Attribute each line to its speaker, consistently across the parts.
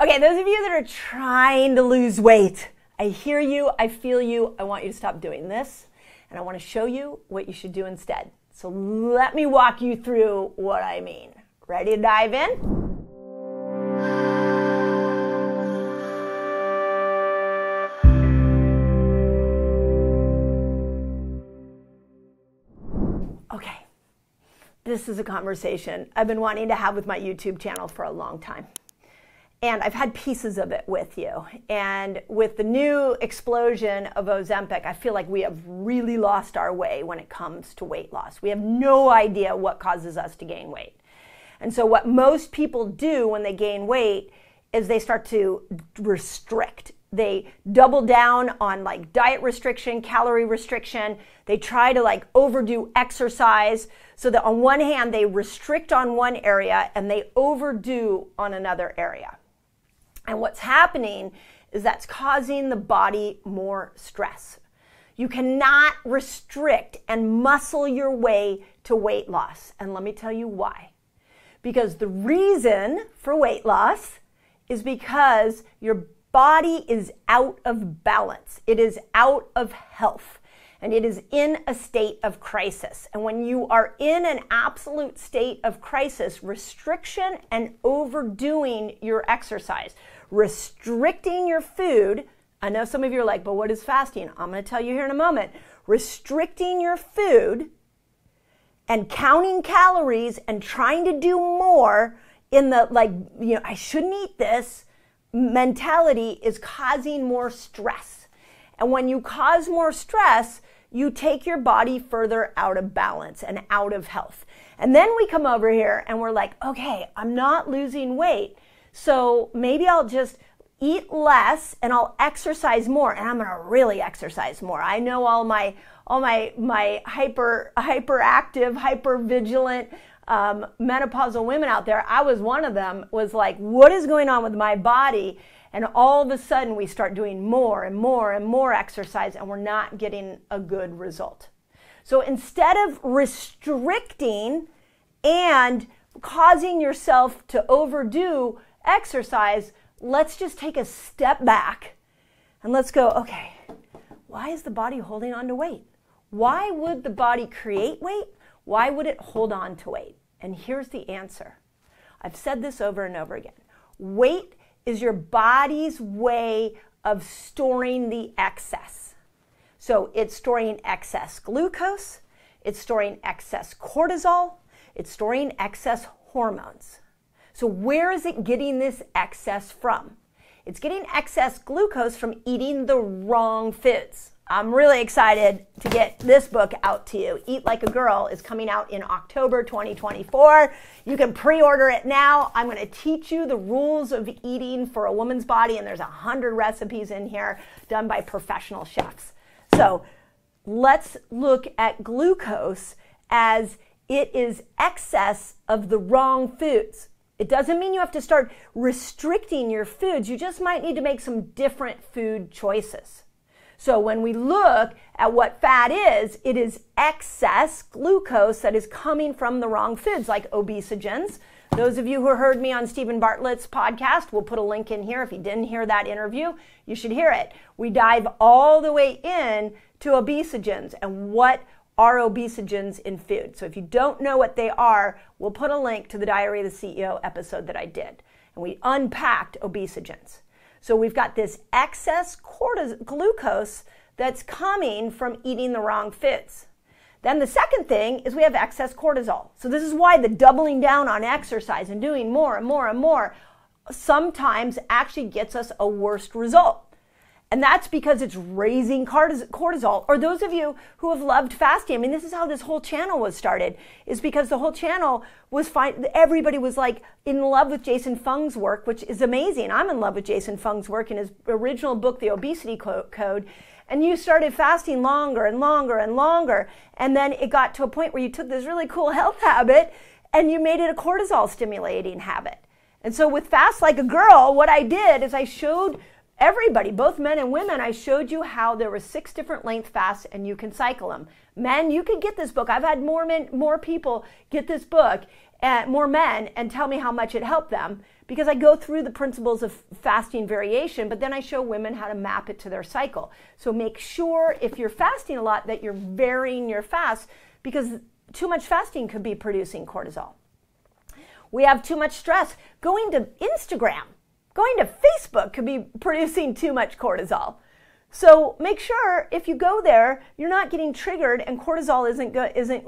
Speaker 1: Okay, those of you that are trying to lose weight, I hear you, I feel you, I want you to stop doing this, and I want to show you what you should do instead. So let me walk you through what I mean. Ready to dive in? Okay, this is a conversation I've been wanting to have with my YouTube channel for a long time. And I've had pieces of it with you. And with the new explosion of Ozempic, I feel like we have really lost our way when it comes to weight loss. We have no idea what causes us to gain weight. And so what most people do when they gain weight is they start to restrict. They double down on like diet restriction, calorie restriction. They try to overdo exercise so that on one hand, they restrict on one area and they overdo on another area. And what's happening is that's causing the body more stress. You cannot restrict and muscle your way to weight loss. And let me tell you why. Because the reason for weight loss is because your body is out of balance. It is out of health. And it is in a state of crisis. And when you are in an absolute state of crisis, restriction and overdoing your exercise, restricting your food, I know some of you are like, but what is fasting? I'm going to tell you here in a moment. Restricting your food and counting calories and trying to do more in the I shouldn't eat this mentality is causing more stress. And when you cause more stress, you take your body further out of balance and out of health. And then we come over here and we're like, okay, I'm not losing weight. So maybe I'll just eat less and I'll exercise more. And I'm going to really exercise more. I know all my hyperactive, hyper vigilant menopausal women out there. I was one of them, was like, what is going on with my body? And all of a sudden we start doing more and more and more exercise and we're not getting a good result. So instead of restricting and causing yourself to overdo exercise, let's just take a step back and let's go, okay, why is the body holding on to weight? Why would the body create weight? Why would it hold on to weight? And here's the answer. I've said this over and over again. Weight is your body's way of storing the excess. So it's storing excess glucose, it's storing excess cortisol, it's storing excess hormones. So where is it getting this excess from? It's getting excess glucose from eating the wrong foods. I'm really excited to get this book out to you. Eat Like a Girl is coming out in October 2024. You can pre-order it now. I'm going to teach you the rules of eating for a woman's body, and there's 100 recipes in here done by professional chefs. So let's look at glucose as it is excess of the wrong foods. It doesn't mean you have to start restricting your foods. You just might need to make some different food choices. So when we look at what fat is, it is excess glucose that is coming from the wrong foods, like obesogens. Those of you who heard me on Stephen Bartlett's podcast, we'll put a link in here. If you didn't hear that interview, you should hear it. We dive all the way in to obesogens and what are obesogens in food. So if you don't know what they are, we'll put a link to the Diary of the CEO episode that I did. And we unpacked obesogens. So we've got this excess glucose that's coming from eating the wrong foods. Then the second thing is we have excess cortisol. So this is why the doubling down on exercise and doing more and more and more sometimes actually gets us a worse result. And that's because it's raising cortisol. Or those of you who have loved fasting, I mean, this is how this whole channel was started, is because the whole channel was fine. Everybody was like in love with Jason Fung's work, which is amazing. I'm in love with Jason Fung's work in his original book, The Obesity Code. And you started fasting longer and longer and longer. And then it got to a point where you took this really cool health habit and you made it a cortisol stimulating habit. And so with Fast Like a Girl, what I did is I showed everybody, both men and women, I showed you how there were 6 different length fasts and you can cycle them. Men, you can get this book. I've had more people get this book, more men, and tell me how much it helped them because I go through the principles of fasting variation, but then I show women how to map it to their cycle. So make sure if you're fasting a lot that you're varying your fast, because too much fasting could be producing cortisol. We have too much stress. Going to Instagram, going to Facebook could be producing too much cortisol. So make sure if you go there, you're not getting triggered and cortisol isn't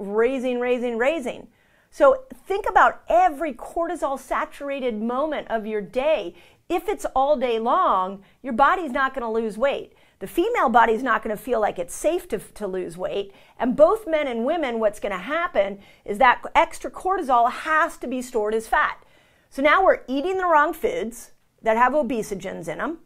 Speaker 1: raising. So think about every cortisol saturated moment of your day. If it's all day long, your body's not going to lose weight. The female body's not going to feel like it's safe to lose weight. And both men and women, what's going to happen is that extra cortisol has to be stored as fat. So now we're eating the wrong foods that have obesogens in them.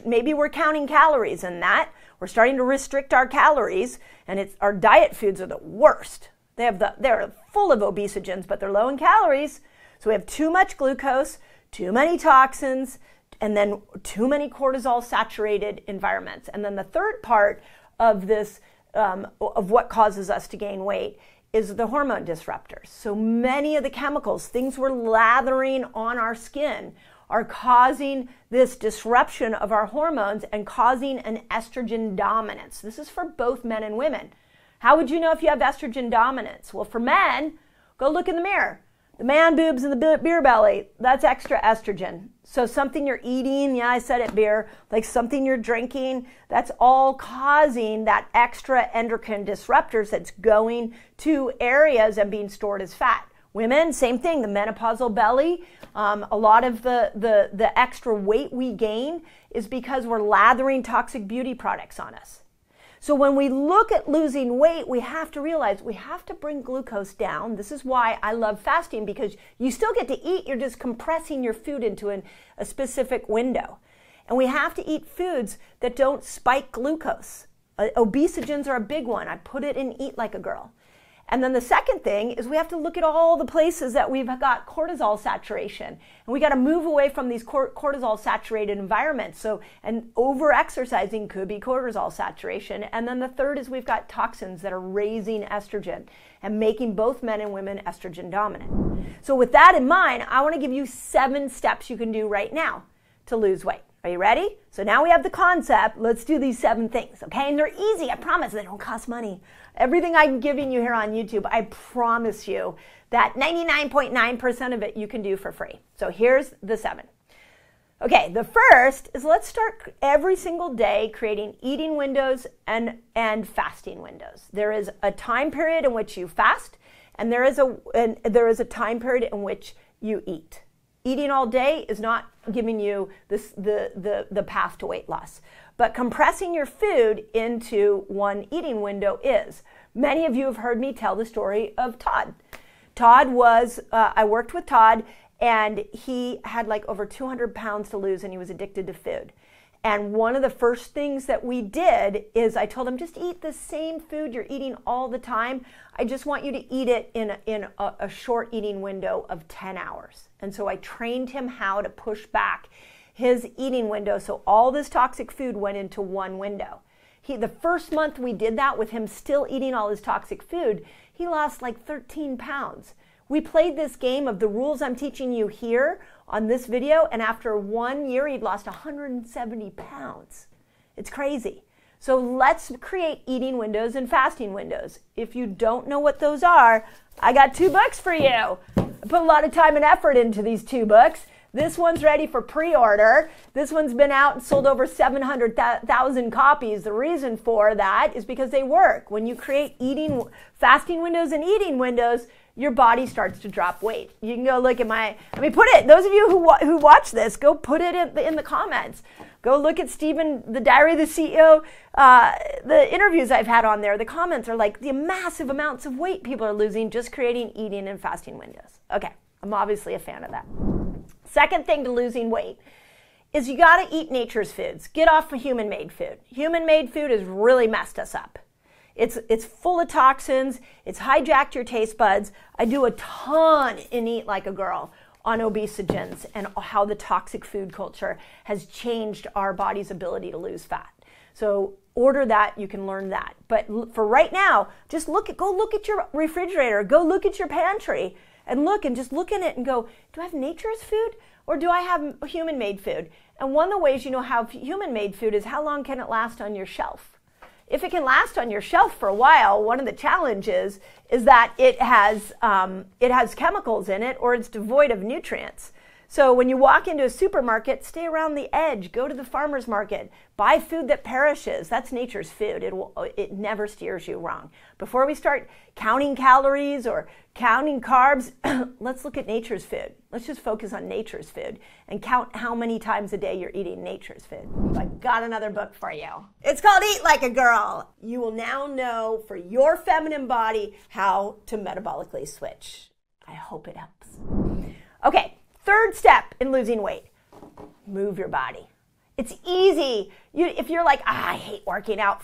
Speaker 1: Maybe we're counting calories in that. We're starting to restrict our calories, and our diet foods are the worst. They're full of obesogens, but they're low in calories. So we have too much glucose, too many toxins, and then too many cortisol saturated environments. And then the third part of this, of what causes us to gain weight, is the hormone disruptors. So many of the chemicals, things we're lathering on our skin, are causing this disruption of our hormones and causing an estrogen dominance. This is for both men and women. How would you know if you have estrogen dominance? Well, for men, go look in the mirror. The man boobs and the beer belly, that's extra estrogen. So something you're eating, yeah, I said it, beer, like something you're drinking, that's all causing that extra endocrine disruptors that's going to areas and being stored as fat. Women, same thing, the menopausal belly, a lot of the extra weight we gain is because we're lathering toxic beauty products on us. So when we look at losing weight, we have to realize we have to bring glucose down. This is why I love fasting, because you still get to eat, you're just compressing your food into a specific window. And we have to eat foods that don't spike glucose. Obesogens are a big one. I put it in Eat Like a Girl. And then the second thing is we have to look at all the places that we've got cortisol saturation. And we got to move away from these cortisol saturated environments. And over-exercising could be cortisol saturation. And then the third is we've got toxins that are raising estrogen and making both men and women estrogen dominant. So with that in mind, I want to give you 7 steps you can do right now to lose weight. Are you ready? So now we have the concept. Let's do these 7 things, okay? And they're easy. I promise. They don't cost money. Everything I'm giving you here on YouTube, I promise you that 99.9% of it you can do for free. So here's the 7. Okay, the first is let's start every single day creating eating windows and fasting windows. There is a time period in which you fast, and there is a time period in which you eat. Eating all day is not giving you the path to weight loss. But compressing your food into one eating window is. Many of you have heard me tell the story of Todd. I worked with Todd, and he had like over 200 pounds to lose, and he was addicted to food. And one of the first things that we did is I told him, just eat the same food you're eating all the time. I just want you to eat it in a short eating window of 10 hours. And so I trained him how to push back his eating window so all this toxic food went into one window. The first month we did that with him still eating all his toxic food, he lost like 13 pounds. We played this game of the rules I'm teaching you here on this video, and after 1 year, he'd lost 170 pounds. It's crazy. So let's create eating windows and fasting windows. If you don't know what those are, I got 2 books for you. I put a lot of time and effort into these 2 books. This one's ready for pre-order. This one's been out and sold over 700,000 copies. The reason for that is because they work. When you create fasting windows and eating windows, your body starts to drop weight. You can go look at those of you who watch this, go put it in the comments. Go look at Stephen, the Diary of the CEO, the interviews I've had on there. The comments are like the massive amounts of weight people are losing just creating eating and fasting windows. Okay, I'm obviously a fan of that. Second thing to losing weight is you got to eat nature's foods. Get off of human-made food. Human-made food has really messed us up. It's full of toxins. It's hijacked your taste buds. I do a ton in Eat Like a Girl on obesogens and how the toxic food culture has changed our body's ability to lose fat. So order that, you can learn that. But for right now, just go look at your refrigerator, go look at your pantry, and just look in it and go, do I have nature's food? Or do I have human-made food? And one of the ways you know how human-made food is how long can it last on your shelf. If it can last on your shelf for a while, one of the challenges is that it has chemicals in it or it's devoid of nutrients. So when you walk into a supermarket, stay around the edge, go to the farmer's market, buy food that perishes. That's nature's food. It never steers you wrong. Before we start counting calories or counting carbs, let's look at nature's food. Let's just focus on nature's food and count how many times a day you're eating nature's food. I've got another book for you. It's called Eat Like a Girl. You will now know for your feminine body how to metabolically switch. I hope it helps. Okay. Third step in losing weight, move your body. It's easy. If you're like, I hate working out.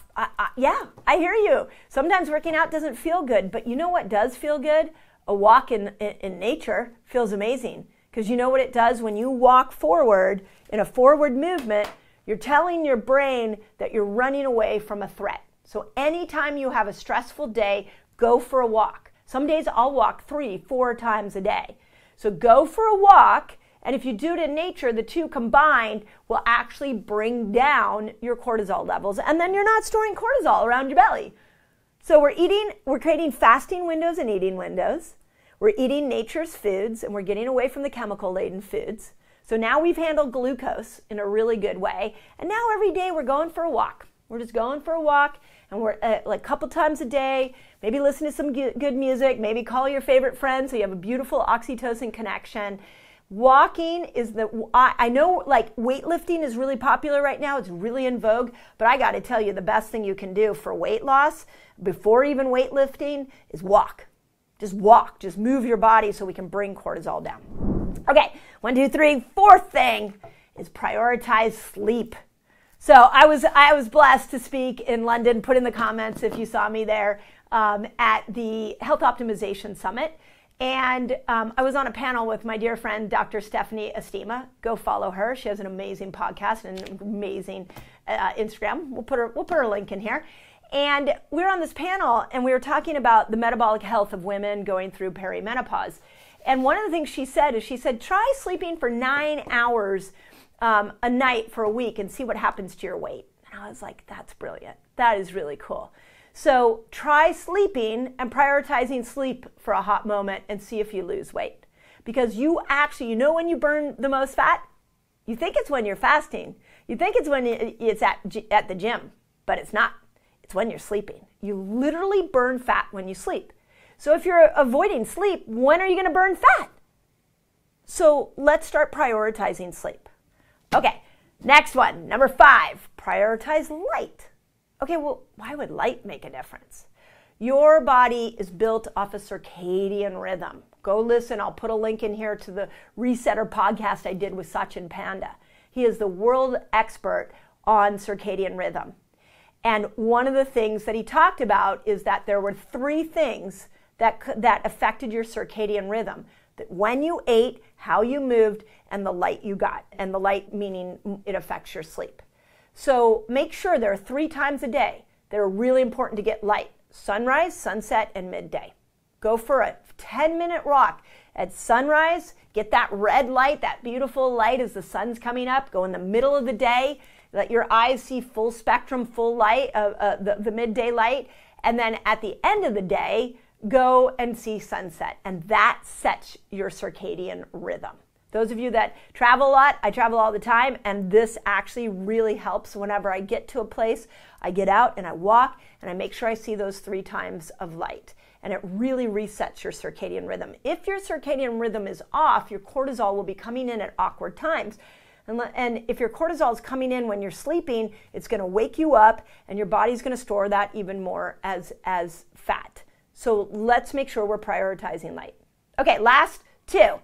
Speaker 1: Yeah, I hear you. Sometimes working out doesn't feel good, but you know what does feel good? A walk in nature feels amazing because you know what it does when you walk forward in a forward movement, you're telling your brain that you're running away from a threat. So anytime you have a stressful day, go for a walk. Some days I'll walk 3-4 times a day. So go for a walk, and if you do it in nature, the two combined will actually bring down your cortisol levels, and then you're not storing cortisol around your belly. So we're creating fasting windows and eating windows. We're eating nature's foods, and we're getting away from the chemical-laden foods. So now we've handled glucose in a really good way, and now every day we're going for a walk. We're just going for a walk, and we're like a couple times a day, maybe listen to some good music, maybe call your favorite friend so you have a beautiful oxytocin connection. Walking is I know like weightlifting is really popular right now. It's really in vogue, but I got to tell you the best thing you can do for weight loss before even weightlifting is walk. Just walk, just move your body so we can bring cortisol down. Okay, 1, 2, 3, fourth thing is prioritize sleep. So I was blessed to speak in London. Put in the comments if you saw me there at the Health Optimization Summit. And I was on a panel with my dear friend, Dr. Stephanie Estima. Go follow her. She has an amazing podcast and an amazing Instagram. We'll put her link in here. And we were on this panel and we were talking about the metabolic health of women going through perimenopause. And one of the things she said is try sleeping for 9 hours a night for a week and see what happens to your weight. And I was like, that's brilliant. That is really cool. So try sleeping and prioritizing sleep for a hot moment and see if you lose weight. Because you know when you burn the most fat? You think it's when you're fasting. You think it's when it's at the gym, but it's not. It's when you're sleeping. You literally burn fat when you sleep. So if you're avoiding sleep, when are you going to burn fat? So let's start prioritizing sleep. Okay, next one, number 5, prioritize light. Okay, well, why would light make a difference? Your body is built off a circadian rhythm. Go listen, I'll put a link in here to the Resetter podcast I did with Sachin Panda. He is the world expert on circadian rhythm. And one of the things that he talked about is that there were 3 things that affected your circadian rhythm. That when you ate, how you moved, and the light you got. And the light meaning it affects your sleep. So make sure there are 3 times a day that are really important to get light. Sunrise, sunset, and midday. Go for a 10-minute walk at sunrise. Get that red light, that beautiful light as the sun's coming up. Go in the middle of the day. Let your eyes see full spectrum, full light, the midday light. And then at the end of the day, go and see sunset. And that sets your circadian rhythm. Those of you that travel a lot, I travel all the time, and this actually really helps. Whenever I get to a place, I get out and I walk and I make sure I see those 3 times of light. And it really resets your circadian rhythm. If your circadian rhythm is off, your cortisol will be coming in at awkward times. And if your cortisol is coming in when you're sleeping, it's going to wake you up and your body's going to store that even more as fat. So let's make sure we're prioritizing light. Okay, last 2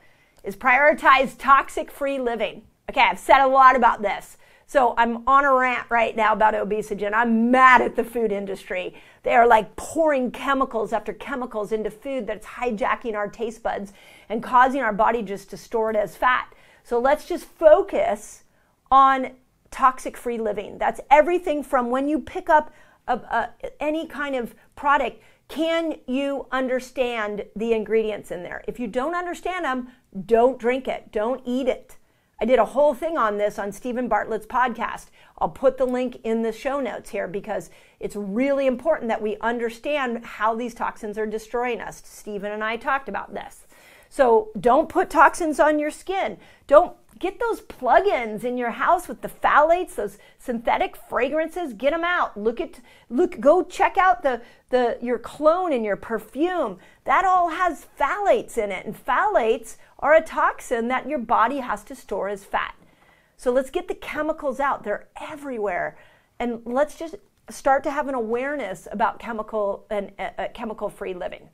Speaker 1: is prioritize toxic-free living. Okay, I've said a lot about this. So I'm on a rant right now about obesity, and I'm mad at the food industry. They are like pouring chemicals after chemicals into food that's hijacking our taste buds and causing our body just to store it as fat. So let's just focus on toxic-free living. That's everything from when you pick up any kind of product. Can you understand the ingredients in there? If you don't understand them, don't drink it. Don't eat it. I did a whole thing on this on Stephen Bartlett's podcast. I'll put the link in the show notes here because it's really important that we understand how these toxins are destroying us. Stephen and I talked about this. So don't put toxins on your skin. Don't get those plug-ins in your house with the phthalates, those synthetic fragrances. Get them out. Go check out your cologne and your perfume. That all has phthalates in it, and phthalates are a toxin that your body has to store as fat. So let's get the chemicals out. They're everywhere, and let's just start to have an awareness about chemical-free living.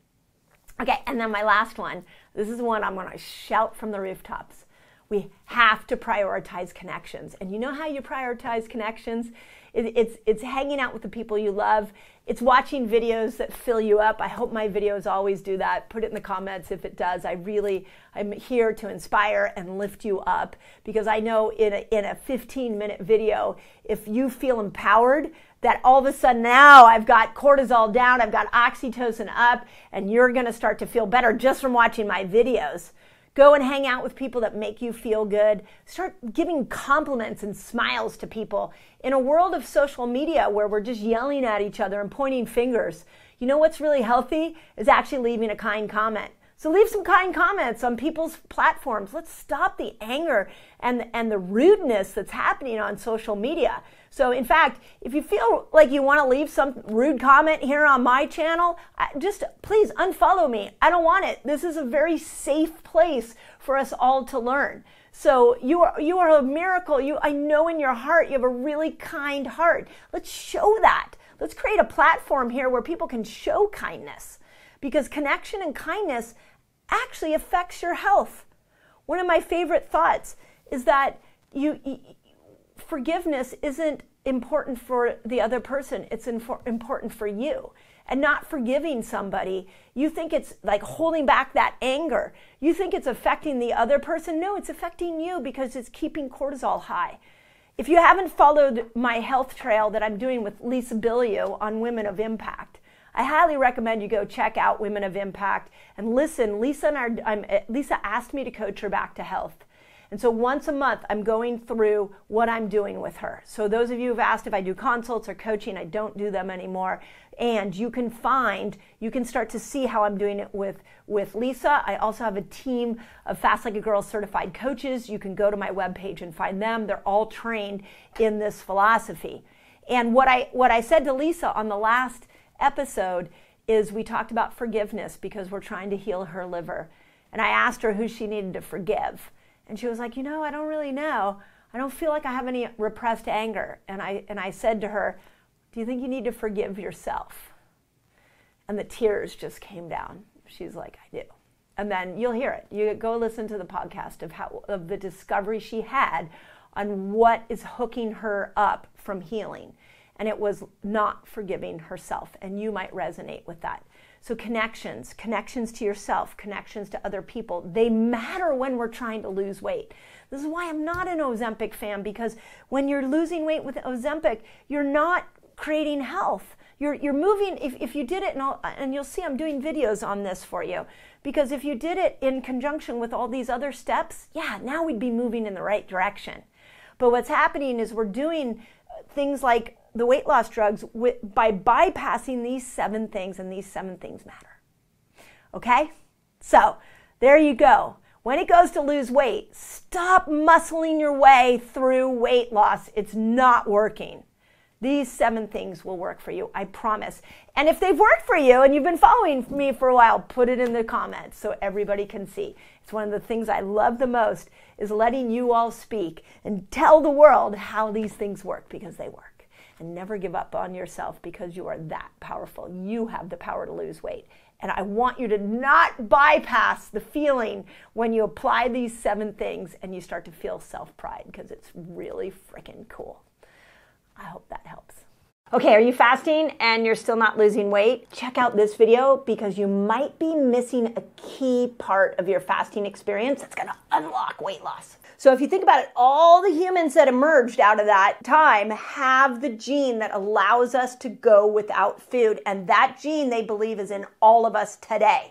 Speaker 1: Okay, and then my last one. This is one I'm going to shout from the rooftops. We have to prioritize connections. And you know how you prioritize connections? It's hanging out with the people you love. It's watching videos that fill you up. I hope my videos always do that. Put it in the comments if it does. I'm here to inspire and lift you up, because I know in a 15-minute video, if you feel empowered, that all of a sudden now I've got cortisol down, I've got oxytocin up, and you're going to start to feel better just from watching my videos. Go and hang out with people that make you feel good. Start giving compliments and smiles to people. In a world of social media where we're just yelling at each other and pointing fingers, you know what's really healthy is actually leaving a kind comment. So leave some kind comments on people's platforms. Let's stop the anger and the rudeness that's happening on social media. So in fact, if you feel like you want to leave some rude comment here on my channel, just please unfollow me. I don't want it. This is a very safe place for us all to learn. So you are a miracle. I know in your heart you have a really kind heart. Let's show that. Let's create a platform here where people can show kindness, because connection and kindness actually affects your health. One of my favorite thoughts is that forgiveness isn't important for the other person. It's important for you. And not forgiving somebody, you think it's like holding back that anger. You think it's affecting the other person. No, it's affecting you because it's keeping cortisol high. If you haven't followed my health trail that I'm doing with Lisa Bilyeu on Women of Impact, I highly recommend you go check out Women of Impact and listen. Lisa asked me to coach her back to health. And so once a month, I'm going through what I'm doing with her. So those of you who've asked if I do consults or coaching, I don't do them anymore. And you can start to see how I'm doing it with Lisa. I also have a team of Fast Like a Girl certified coaches. You can go to my webpage and find them. They're all trained in this philosophy. And what I said to Lisa on the last episode is we talked about forgiveness because we're trying to heal her liver. And I asked her who she needed to forgive. And she was like, I don't really know. I don't feel like I have any repressed anger. And I said to her, do you think you need to forgive yourself? And the tears just came down. She's like, I do. And then you'll hear it. You go listen to the podcast of the discovery she had on what is hooking her up from healing. And it was not forgiving herself. And you might resonate with that. So connections to yourself, connections to other people, they matter when we're trying to lose weight. This is why I'm not an Ozempic fan, because when you're losing weight with Ozempic, you're not creating health. You're moving, if you did it, and you'll see I'm doing videos on this for you, because if you did it in conjunction with all these other steps, now we'd be moving in the right direction. But what's happening is we're doing things like the weight loss drugs by bypassing these 7 things, and these 7 things matter. Okay? So there you go. When it goes to lose weight, stop muscling your way through weight loss. It's not working. These 7 things will work for you, I promise. And if they've worked for you and you've been following me for a while, put it in the comments so everybody can see. It's one of the things I love the most, is letting you all speak and tell the world how these things work, because they work. And never give up on yourself, because you are that powerful. You have the power to lose weight. And I want you to not bypass the feeling when you apply these 7 things and you start to feel self-pride, because it's really freaking cool. I hope that helps. Okay, are you fasting and you're still not losing weight? Check out this video, because you might be missing a key part of your fasting experience that's gonna unlock weight loss. So if you think about it, all the humans that emerged out of that time have the gene that allows us to go without food. And that gene, they believe, is in all of us today.